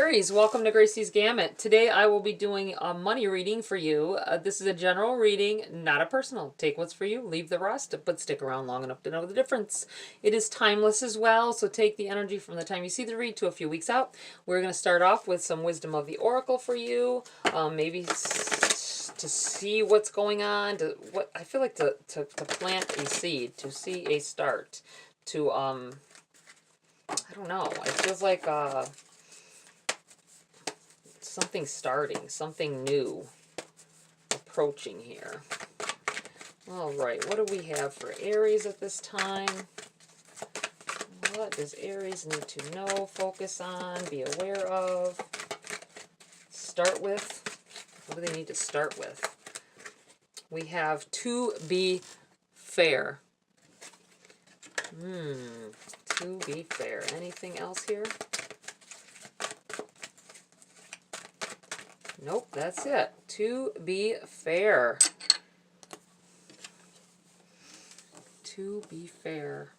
Aries, welcome to GRAYCI'S Gamut. Today I will be doing a money reading for you. This is a general reading, not a personal. Take what's for you, leave the rest, but stick around long enough to know the difference. It is timeless as well, so take the energy from the time you see the read to a few weeks out. We're going to start off with some wisdom of the oracle for you, maybe to see what's going on. I feel like to plant a seed, to see a start, to I don't know. It feels like something starting, something new approaching here. All right, what do we have for Aries at this time? What does Aries need to know, focus on, be aware of, start with? What do they need to start with? We have to be fair. To be fair. Anything else here? Nope, that's it. To be fair. To be fair.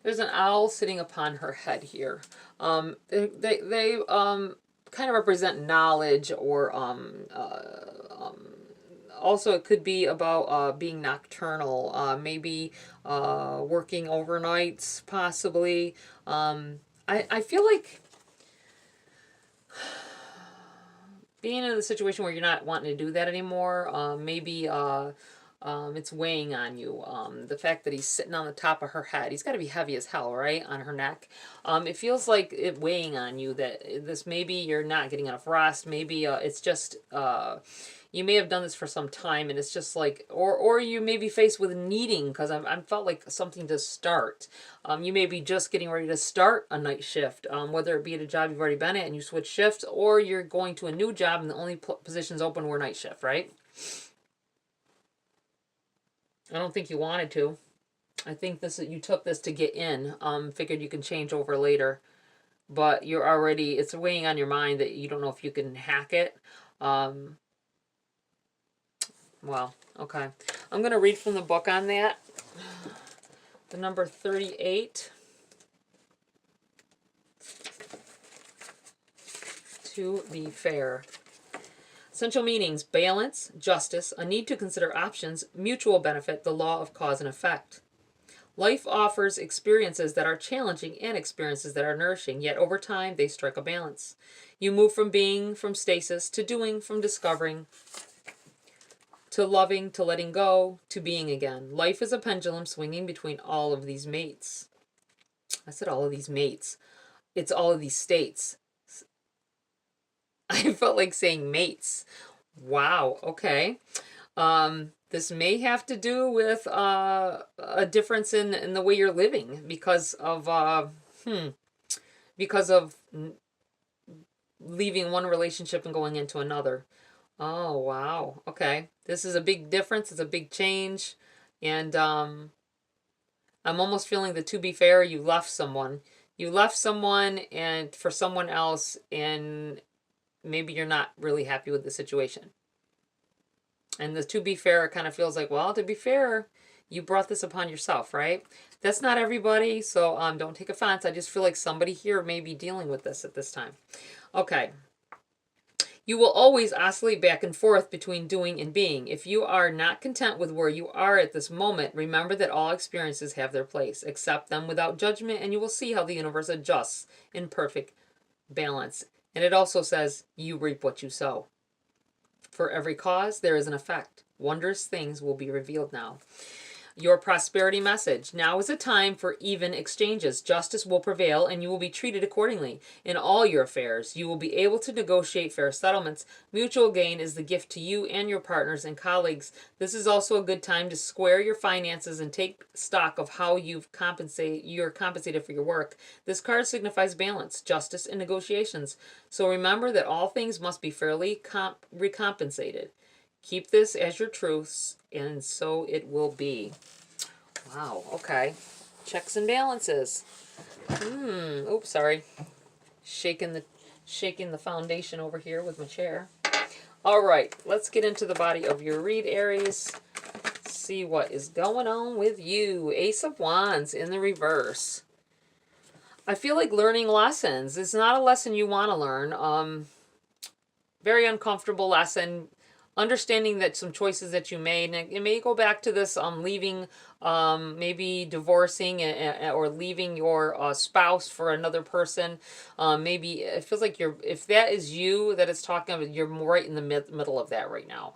There's an owl sitting upon her head here. They kind of represent knowledge, or also it could be about being nocturnal, maybe working overnights, possibly. I feel like being in a situation where you're not wanting to do that anymore, maybe it's weighing on you. The fact that he's sitting on the top of her head, he's got to be heavy as hell, right, on her neck. It feels like it weighing on you, that this, maybe you're not getting enough rest, maybe it's just you may have done this for some time, and it's just like, or you may be faced with needing, because I felt like something to start. You may be just getting ready to start a night shift, whether it be at a job you've already been at and you switch shifts, or you're going to a new job and the only positions open were night shift, right? I don't think you wanted to. I think you took this to get in, figured you can change over later, but you're already, it's weighing on your mind that you don't know if you can hack it. Well, okay. I'm going to read from the book on that. The number 38. To be fair. Essential meanings: balance, justice, a need to consider options, mutual benefit, the law of cause and effect. Life offers experiences that are challenging and experiences that are nourishing, yet over time they strike a balance. You move from being, from stasis, to doing, from discovering, to loving, to letting go, to being again. Life is a pendulum swinging between all of these mates. I said all of these mates. It's all of these states. I felt like saying mates. Wow, okay. This may have to do with a difference in the way you're living because of leaving one relationship and going into another. Oh, wow. Okay. This is a big difference. It's a big change. And I'm almost feeling that, to be fair, you left someone. You left someone and for someone else, and maybe you're not really happy with the situation. And the to be fair kind of feels like, well, to be fair, you brought this upon yourself, right? That's not everybody, so don't take offense. I just feel like somebody here may be dealing with this at this time. Okay. You will always oscillate back and forth between doing and being. If you are not content with where you are at this moment, remember that all experiences have their place. Accept them without judgment, and you will see how the universe adjusts in perfect balance. And it also says, you reap what you sow. For every cause, there is an effect. Wondrous things will be revealed now. Your prosperity message. Now is a time for even exchanges. Justice will prevail, and you will be treated accordingly. In all your affairs, you will be able to negotiate fair settlements. Mutual gain is the gift to you and your partners and colleagues. This is also a good time to square your finances and take stock of how you're compensated for your work. This card signifies balance, justice, and negotiations. So remember that all things must be fairly recompensated. Keep this as your truths, and so it will be. Wow, okay. Checks and balances. Oops, sorry. Shaking the foundation over here with my chair. All right, let's get into the body of your read, Aries. See what is going on with you. Ace of Wands in the reverse. I feel like learning lessons. It's not a lesson you want to learn. Very uncomfortable lesson. Understanding that some choices that you made, and it may go back to this leaving, maybe divorcing or leaving your spouse for another person. Maybe it feels like if that is you that it's talking about, you're right in the middle of that right now.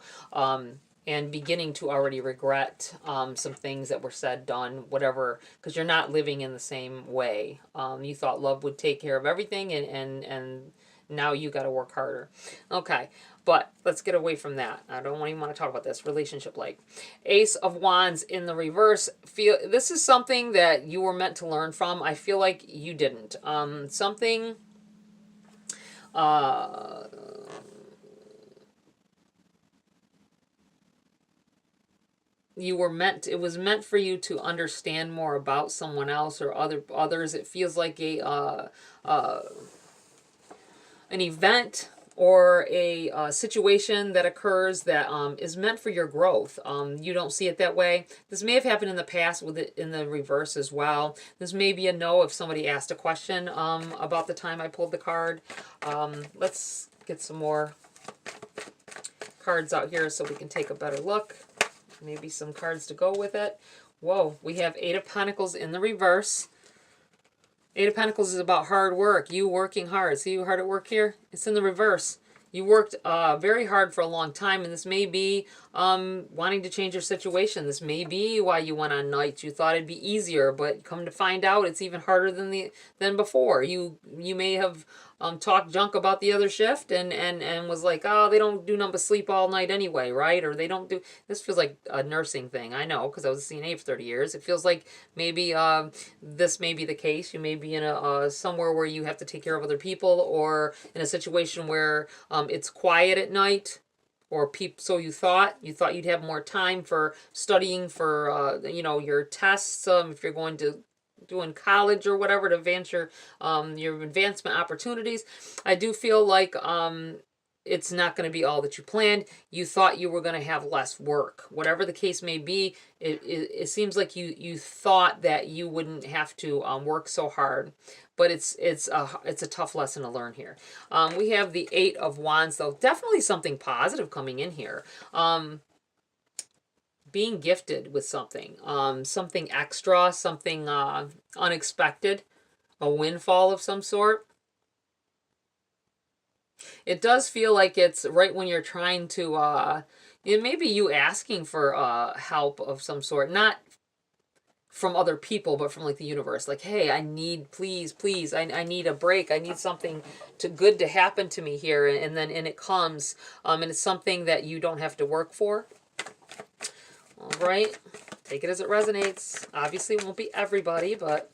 And beginning to already regret some things that were said, done, whatever, because you're not living in the same way. You thought love would take care of everything, and now you got to work harder. Okay, but let's get away from that. I don't even want to talk about this relationship. Like Ace of Wands in the reverse. This is something that you were meant to learn from. I feel like you didn't. Something. You were meant. It was meant for you to understand more about someone else or others. It feels like an event or a situation that occurs that is meant for your growth. You don't see it that way. This may have happened in the past with it in the reverse as well. This may be a no if somebody asked a question about the time I pulled the card. Let's get some more cards out here so we can take a better look. Maybe some cards to go with it. Whoa, we have Eight of Pentacles in the reverse. Eight of Pentacles is about hard work. You working hard. See you hard at work here? It's in the reverse. You worked very hard for a long time, and this may be wanting to change your situation. This may be why you went on nights. You thought it'd be easier, but come to find out, it's even harder than before. You may have talked junk about the other shift and was like, oh, they don't do nothing but sleep all night anyway, right? Or they don't do. This feels like a nursing thing. I know, because I was a CNA for 30 years. It feels like maybe this may be the case. You may be in a somewhere where you have to take care of other people, or in a situation where it's quiet at night, or so you thought you'd have more time for studying for your tests, if you're going to do in college or whatever to advance your advancement opportunities. I do feel like it's not going to be all that you planned. You thought you were going to have less work. Whatever the case may be, it seems like you thought that you wouldn't have to work so hard. But it's a tough lesson to learn here. We have the Eight of Wands, though. Definitely something positive coming in here. Being gifted with something. Something extra, something unexpected. A windfall of some sort. It does feel like it's right when you're trying to, maybe you asking for help of some sort. Not from other people, but from like the universe. Like, hey, I need, please, I need a break. I need something good to happen to me here. And then it comes, and it's something that you don't have to work for. All right. Take it as it resonates. Obviously, it won't be everybody, but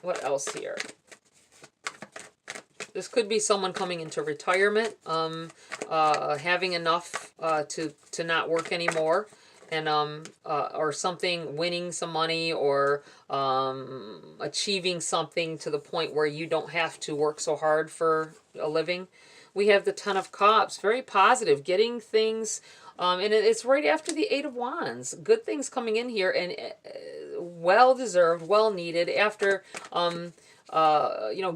what else here? This could be someone coming into retirement, having enough to not work anymore, and or something, winning some money, or achieving something to the point where you don't have to work so hard for a living. We have the Ten of Cups, very positive, getting things, and it's right after the Eight of Wands. Good things coming in here, and well deserved, well needed after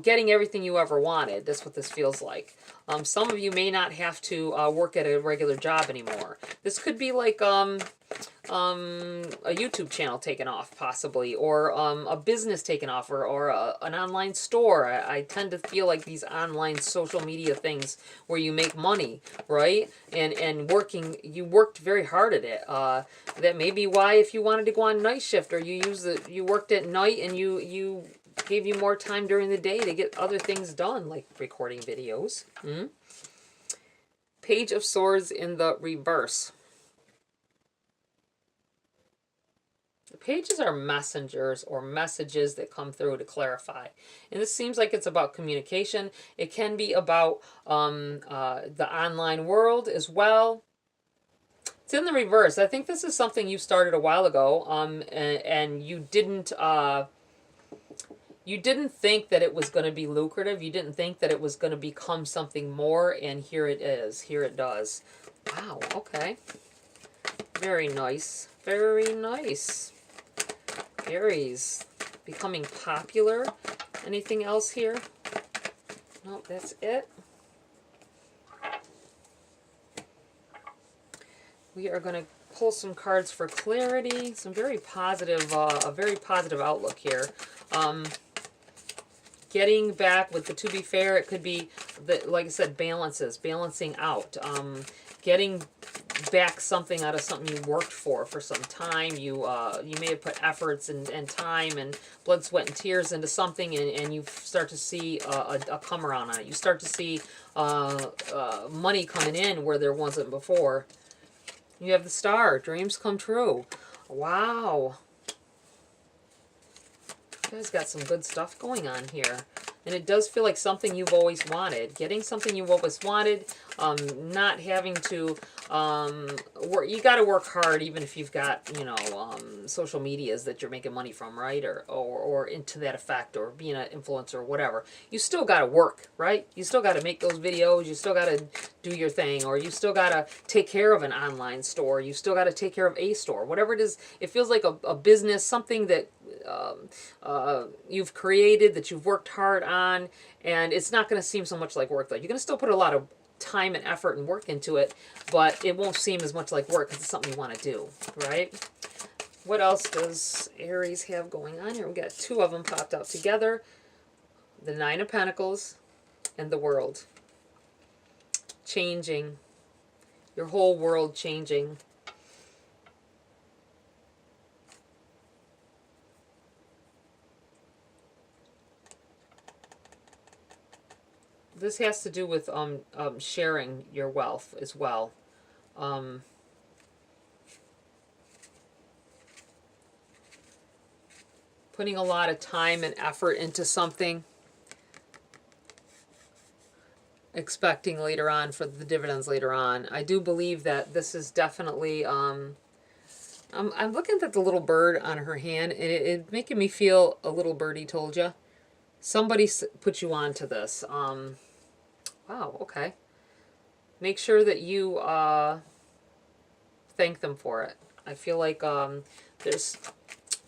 getting everything you ever wanted. That's what this feels like. Some of you may not have to work at a regular job anymore. This could be like a YouTube channel taken off, possibly, or a business taken off, or an online store. I tend to feel like these online social media things where you make money, right? And you worked very hard at it. That may be why, if you wanted to go on night shift, or you worked at night, and you gave you more time during the day to get other things done, like recording videos. Page of Swords in the reverse. The pages are messengers or messages that come through to clarify. And this seems like it's about communication. It can be about the online world as well. It's in the reverse. I think this is something you started a while ago, and you didn't think that it was going to be lucrative. You didn't think that it was going to become something more, and here it is. Here it does. Wow, okay. Very nice. Very nice. Aries. becoming popular. Anything else here? Nope, that's it. We are going to pull some cards for clarity. Some very positive, a very positive outlook here. Getting back with the to be fair, it could be, like I said, balancing out. Getting back something out of something you worked for some time. You may have put efforts and time and blood, sweat, and tears into something, and you start to see a come around on it. You start to see money coming in where there wasn't before. You have the Star. Dreams come true. Wow. You guys got some good stuff going on here. And it does feel like something you've always wanted. Getting something you've always wanted. Not having to work. You got to work hard even if you've got, you know, social medias that you're making money from, right? Or into that effect, or being an influencer or whatever. You still got to work, right? You still got to make those videos. You still got to do your thing. Or you still got to take care of an online store. You still got to take care of a store. Whatever it is, it feels like a business, something that you've created, that you've worked hard on, and it's not going to seem so much like work though. You're going to still put a lot of time and effort and work into it, but it won't seem as much like work because it's something you want to do, right? What else does Aries have going on here? We got two of them popped out together. The Nine of Pentacles and the World. Changing. Your whole world changing. This has to do with sharing your wealth as well. Putting a lot of time and effort into something, expecting later on for the dividends later on. I do believe that this is definitely, I'm looking at the little bird on her hand, and it's making me feel a little birdie told you. Somebody put you on to this. Wow, okay. Make sure that you thank them for it. I feel like there's,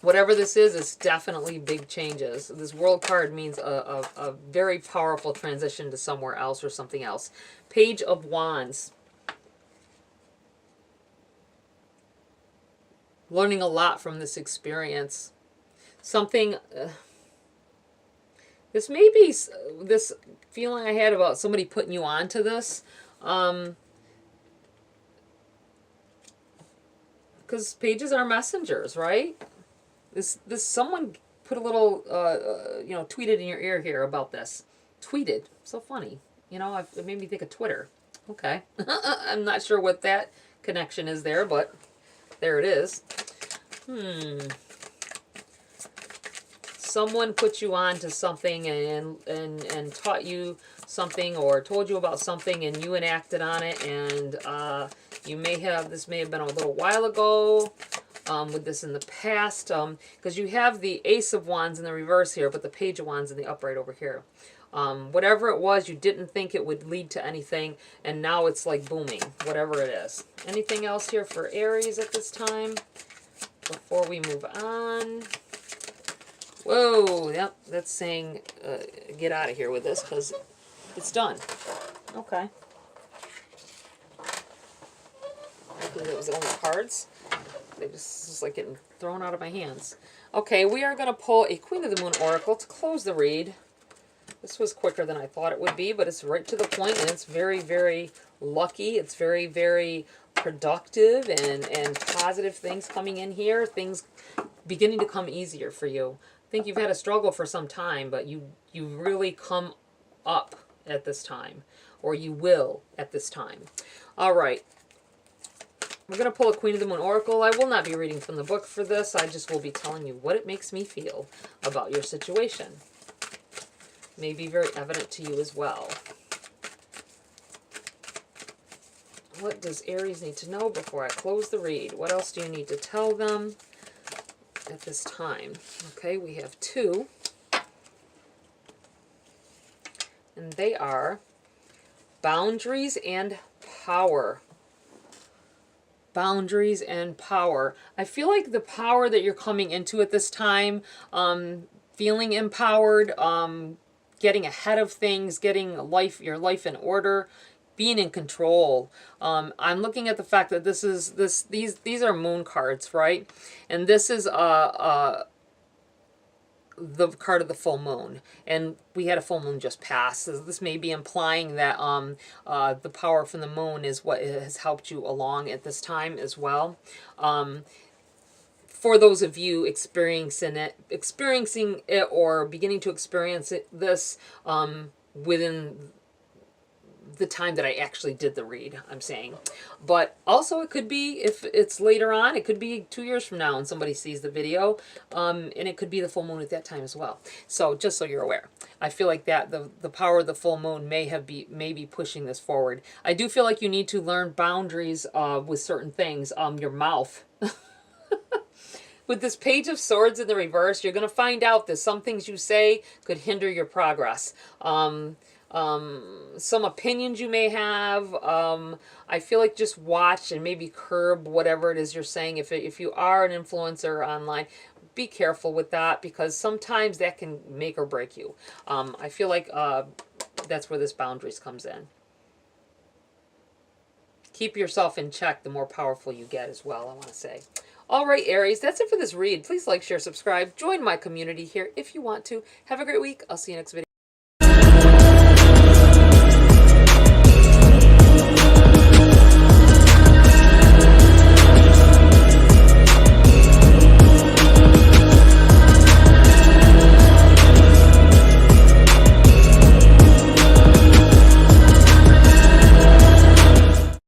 whatever this is, it's definitely big changes. This World card means a very powerful transition to somewhere else or something else. Page of Wands. Learning a lot from this experience. Something... this may be this feeling I had about somebody putting you on to this. Because pages are messengers, right? This someone put a little, you know, tweeted in your ear here about this. Tweeted. So funny. You know, it made me think of Twitter. Okay. I'm not sure what that connection is there, but there it is. Someone put you on to something and taught you something, or told you about something, and you enacted on it, and you may have, this may have been a little while ago, with this in the past, because you have the Ace of Wands in the reverse here, but the Page of Wands in the upright over here. Whatever it was, you didn't think it would lead to anything, and now it's like booming, whatever it is. Anything else here for Aries at this time before we move on? Whoa, yep, that's saying get out of here with this because it's done. Okay. I believe it was the only cards. They just like getting thrown out of my hands. Okay, we are going to pull a Queen of the Moon Oracle to close the read. This was quicker than I thought it would be, but it's right to the point, and it's very, very lucky. It's very, very productive and positive things coming in here. Things beginning to come easier for you. I think you've had a struggle for some time, but you really come up at this time, or you will at this time. All right. We're going to pull a Queen of the Moon Oracle. I will not be reading from the book for this. I just will be telling you what it makes me feel about your situation. May be very evident to you as well. What does Aries need to know before I close the read? What else do you need to tell them at this time? Okay, we have two. And they are boundaries and power. Boundaries and power. I feel like the power that you're coming into at this time, feeling empowered, getting ahead of things, getting your life in order, being in control. I'm looking at the fact that these are moon cards, right? And this is the card of the full moon, and we had a full moon just pass. So this may be implying that the power from the moon is what has helped you along at this time as well. For those of you experiencing it or beginning to experience this within the time that I actually did the read, I'm saying. But also it could be, if it's later on, it could be 2 years from now and somebody sees the video, and it could be the full moon at that time as well. So just so you're aware, I feel like that the power of the full moon may be pushing this forward. I do feel like you need to learn boundaries with certain things. Your mouth. With this Page of Swords in the reverse, you're going to find out that some things you say could hinder your progress. Some opinions you may have. I feel like just watch and maybe curb whatever it is you're saying. If you are an influencer online, be careful with that, because sometimes that can make or break you. I feel like that's where this boundaries comes in. Keep yourself in check the more powerful you get as well, I want to say. All right, Aries, that's it for this read. Please like, share, subscribe. Join my community here if you want to. Have a great week. I'll see you next video.